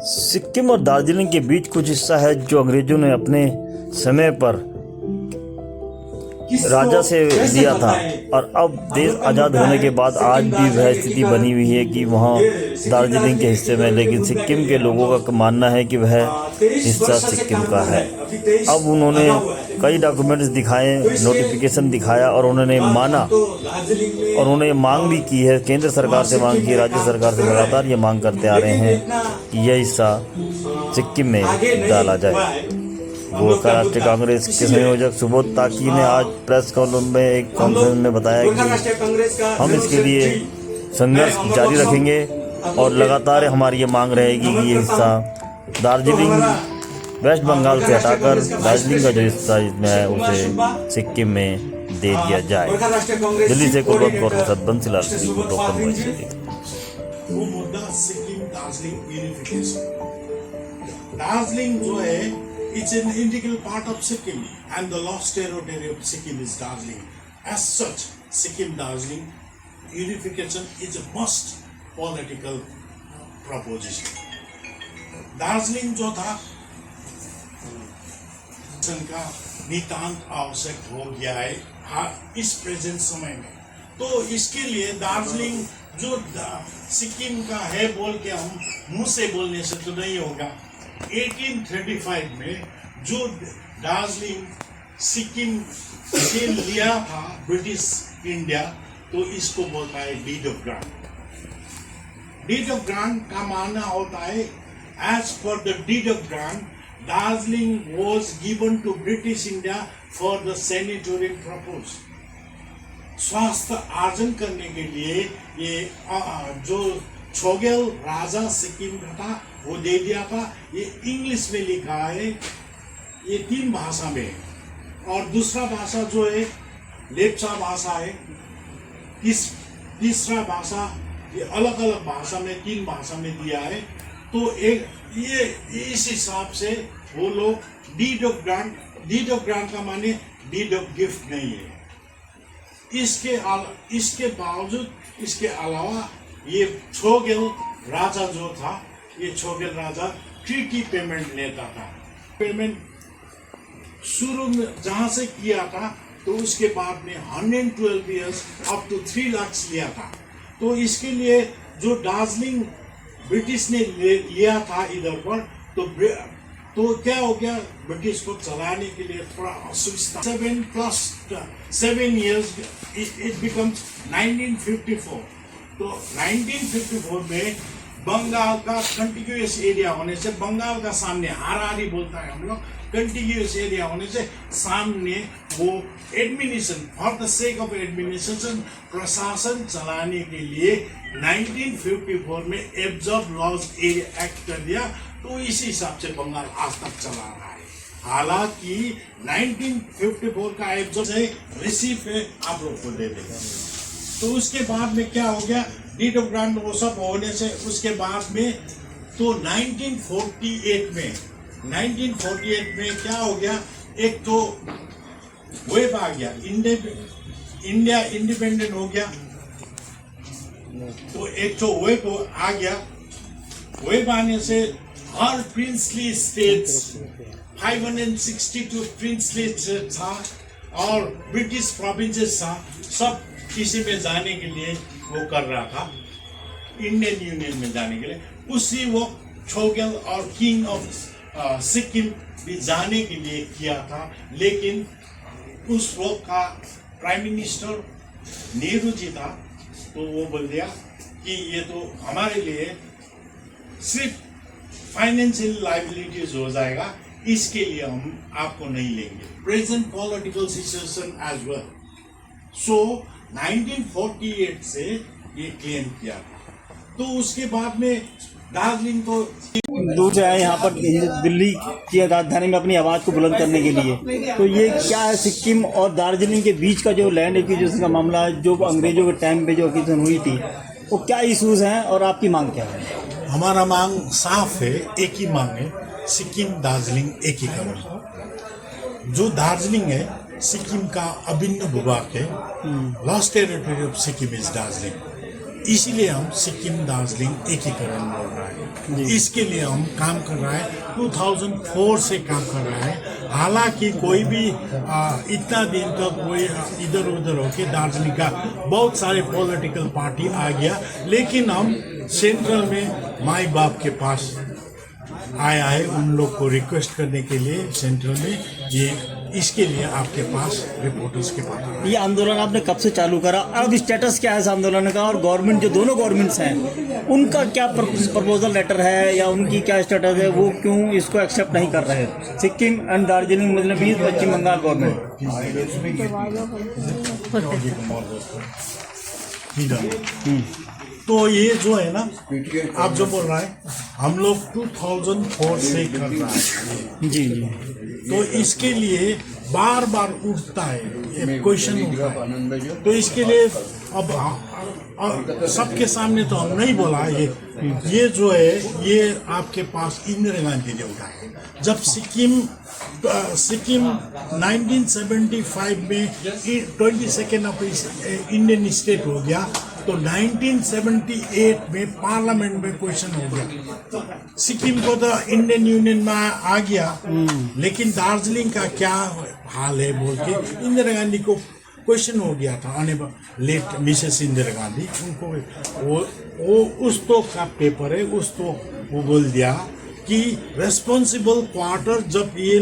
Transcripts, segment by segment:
सिक्किम और दार्जिलिंग के बीच कुछ हिस्सा है जो अंग्रेजों ने अपने समय पर राजा से दिया था, और अब देश आज़ाद होने के बाद आज भी वह स्थिति बनी हुई है कि वहाँ दार्जिलिंग के हिस्से में, लेकिन सिक्किम के लोगों का मानना है कि वह हिस्सा सिक्किम का है। अब उन्होंने कई डॉक्यूमेंट्स दिखाए, नोटिफिकेशन दिखाया, और उन्होंने माना, और उन्होंने मांग भी की है, केंद्र सरकार से मांग की है, राज्य सरकार से लगातार ये मांग करते आ रहे हैं कि यह हिस्सा सिक्किम में डाला जाए। गोरखा राष्ट्रीय कांग्रेस के संयोजक सुबोध ताकी ने आज प्रेस कॉन्फ्रेंस में एक कॉन्फ्रेंस में बताया कि हम इसके लिए संघर्ष जारी रखेंगे और लगातार हमारी ये मांग रहेगी कि ये हिस्सा दार्जिलिंग वेस्ट बंगाल से हटाकर दार्जिलिंग का जो हिस्सा इसमें है उसे सिक्किम में दे दिया जाए। दिल्ली से कुलवंत कौर के साथ बंसीलाल टोकन वॉइस से। दार्जिलिंग जो है, it's an integral part of Sikkim, and the lost territory of Sikkim is Darjeeling. As such, Sikkim-Darjeeling unification is a must political proposition. Darjeeling जो था का नितांत आवश्यक हो गया है इस प्रेजेंट समय में। तो इसके लिए दार्जिलिंग जो सिक्किम का है बोल के हम मुंह से बोलने से तो नहीं होगा। 1835 में जो दार्जिलिंग सिक्किम से लिया था ब्रिटिश इंडिया, तो इसको बोलता है deed of grant. Deed of grant का मानना होता है, as per the deed of grant Darjeeling was given to British India for the sanatorial purpose. स्वास्थ्य आर्जन करने के लिए ये जो छोगेल राजा सिक्किम का था वो दे दिया था। ये इंग्लिश में लिखा है, ये 3 भाषा में, और दूसरा भाषा जो है लेप्चा भाषा है, तीसरा भाषा ये अलग अलग भाषा में 3 भाषा में दिया है। तो एक ये इस हिसाब से वो लोग डीड ऑफ ग्रांट का माने डीड ऑफ गिफ्ट नहीं है। इसके बावजूद, इसके अलावा ये छोगेल राजा जो था, ये छोगेल राजा ट्रीटी पेमेंट लेता था। पेमेंट शुरू में जहां से किया था, तो उसके बाद में 112 ईयर्स अप टू 3 लाख लिया था। तो इसके लिए जो दार्जिलिंग ब्रिटिश ने लिया था इधर पर, तो क्या हो गया, ब्रिटिश को चलाने के लिए थोड़ा असुविधा। 7 + 7 ईयर्स इट बिकम्स 1954। तो 1954 में बंगाल का कंटिन्यूअस एरिया होने से, बंगाल का सामने हाराहारी बोलता है हम लोग, कंटिन्यूअस एरिया होने से सामने वो administration, for the sake of administration, प्रशासन चलाने के लिए 1954 में एब्जॉर्ब लॉज एरिया एक्ट कर दिया। तो इसी हिसाब से बंगाल आज तक चला रहा है। हालांकि 1954 का एब्जॉर्ब है, रिसीव है, आप लोग को दे देगा। तो उसके बाद में क्या हो गया, डीड ऑफ ग्रांट वो सब होने से उसके बाद में तो 1948 में क्या हो गया, एक तो वेब आ गया, इंडिया इंडिपेंडेंट हो गया। तो एक तो वेब आ गया, वेब आने से हर प्रिंसली स्टेट्स 562 प्रिंसली स्टेट्स था और ब्रिटिश प्रोविंसेस था, सब किसी में जाने के लिए वो कर रहा था, इंडियन यूनियन में जाने के लिए। उसी वो छोगेल और किंग ऑफ सिक्किम भी जाने के लिए किया था, लेकिन उस वक्त का प्राइम मिनिस्टर नेहरू जी था, तो वो बोल दिया कि ये तो हमारे लिए सिर्फ फाइनेंशियल लायबिलिटीज हो जाएगा, इसके लिए हम आपको नहीं लेंगे। Present political situation as well. So 1948 से ये क्लेम किया था। तो उसके बाद में दार्जिलिंग तो दूर से आए यहाँ पर दिल्ली की राजधानी में अपनी आवाज़ को बुलंद करने के लिए। तो ये क्या है, सिक्किम और दार्जिलिंग के बीच का जो लैंड एक्विजिशन का मामला है, जो अंग्रेजों के टाइम पे जो एक्विजिशन हुई थी, वो क्या इश्यूज हैं और आपकी मांग क्या है? हमारा मांग साफ है, एक ही मांग है, सिक्किम दार्जिलिंग एकीकरण। जो दार्जिलिंग है सिक्किम का अभिन्न भूभाग है, lost territory of Sikkim is Darjeeling. इसीलिए हम सिक्किम दार्जिलिंग एकीकरण बोल रहा है। इसके लिए हम काम कर रहा है, 2004 से काम कर रहा है। हालांकि कोई भी इतना दिन तक कोई इधर उधर होके दार्जिलिंग का बहुत सारे पॉलिटिकल पार्टी आ गया, लेकिन हम सेंट्रल में माई बाप के पास आया है उन लोग को रिक्वेस्ट करने के लिए सेंट्रल में, ये इसके लिए आपके पास रिपोर्टर्स के पास आया है। ये आंदोलन आपने कब से चालू करा, अब स्टेटस क्या है इस आंदोलन का, और गवर्नमेंट जो दोनों गवर्नमेंट्स हैं उनका क्या प्रपोजल लेटर है या उनकी क्या स्टेटस है, वो क्यों इसको एक्सेप्ट नहीं कर रहे हैं? सिक्किम एंड दार्जिलिंग मतलब पश्चिम बंगाल गवर्नमेंट। तो ये जो है ना, आप जो बोल रहा है, हम लोग 2004 से कर रहा है जी जी। तो इसके लिए बार बार उठता है क्वेश्चन उठता है। तो इसके लिए अब सबके सामने तो हम नहीं बोला, ये जो है ये आपके पास इंदिरा गांधी ने उठाया। जब सिक्किम 1975 में 22nd ऑफ इंडियन स्टेट हो गया, तो 1978 में पार्लियामेंट में क्वेश्चन हो गया। सिक्किम को तो इंडियन यूनियन में आ गया, लेकिन दार्जिलिंग का क्या हाल है बोल के इंदिरा गांधी को क्वेश्चन हो गया था। लेट मिसेस इंदिरा गांधी, उनको वो उस तो का पेपर है, उस तो वो बोल दिया कि रेस्पॉन्सिबल क्वार्टर जब ये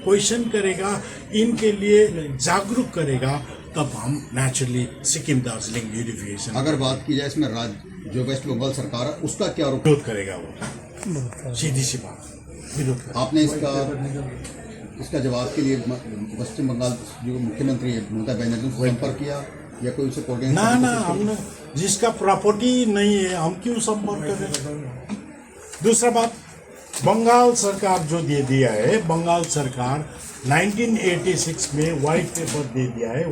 क्वेश्चन करेगा, इनके लिए जागरूक करेगा, तब हम नेचुरली सिक्किम दार्जिलिंग यूनिफिकेशन। अगर बात की जाए इसमें राज्य जो वेस्ट बंगाल सरकार है उसका क्या रुख? विरोध करेगा वो, सीधी सी बात, विरोध करेगा। आपने इसका जवाब के लिए पश्चिम बंगाल जो मुख्यमंत्री है ममता बनर्जी से संपर्क किया या कोई उसे कोऑर्डिनेट? ना हमने, जिसका प्रॉपर्टी नहीं है हम क्यों संपर्क करें? दूसरा बात, बंगाल सरकार जो दे दिया है, बंगाल सरकार 1986 में व्हाइट पेपर दे दिया है।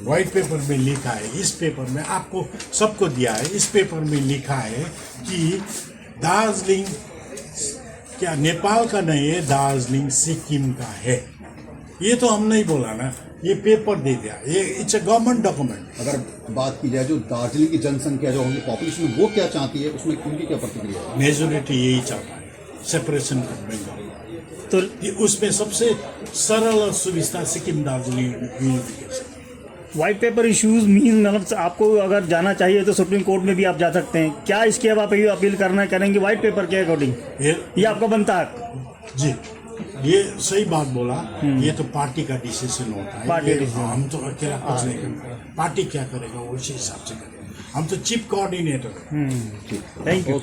व्हाइट पेपर में लिखा है, इस पेपर में आपको सबको दिया है, इस पेपर में लिखा है कि दार्जिलिंग क्या नेपाल का नहीं है, दार्जिलिंग सिक्किम का है। ये तो हम नहीं बोला ना, ये पेपर दे दिया, ये इट्स अ गवर्नमेंट डॉक्यूमेंट। अगर बात की जाए जो दार्जिलिंग की जनसंख्या जो होगी पॉपुलेशन, वो क्या चाहती है, उसमें उनकी क्या प्रतिक्रिया है? मेजोरिटी यही चाहता है, सेपरेशन ऑफ बंगाल। तो ये उसमें सबसे सरल और सुविधा Sikkim Darjeeling unification. White paper issues mean मतलब आपको अगर जाना चाहिए तो सुप्रीम कोर्ट में भी आप जा सकते हैं, क्या इसके अब आप ये अपील करना करेंगे व्हाइट पेपर के अकॉर्डिंग? ये आपका बनता है जी, ये सही बात बोला। ये तो पार्टी का डिसीजन होता है, पार्टी ये डिसीजन। हम तो अकेला कुछ नहीं करते, पार्टी क्या करेगा वो उसी हिसाब से करेगा। हम तो चीफ कोऑर्डिनेटर हैं। Thank you.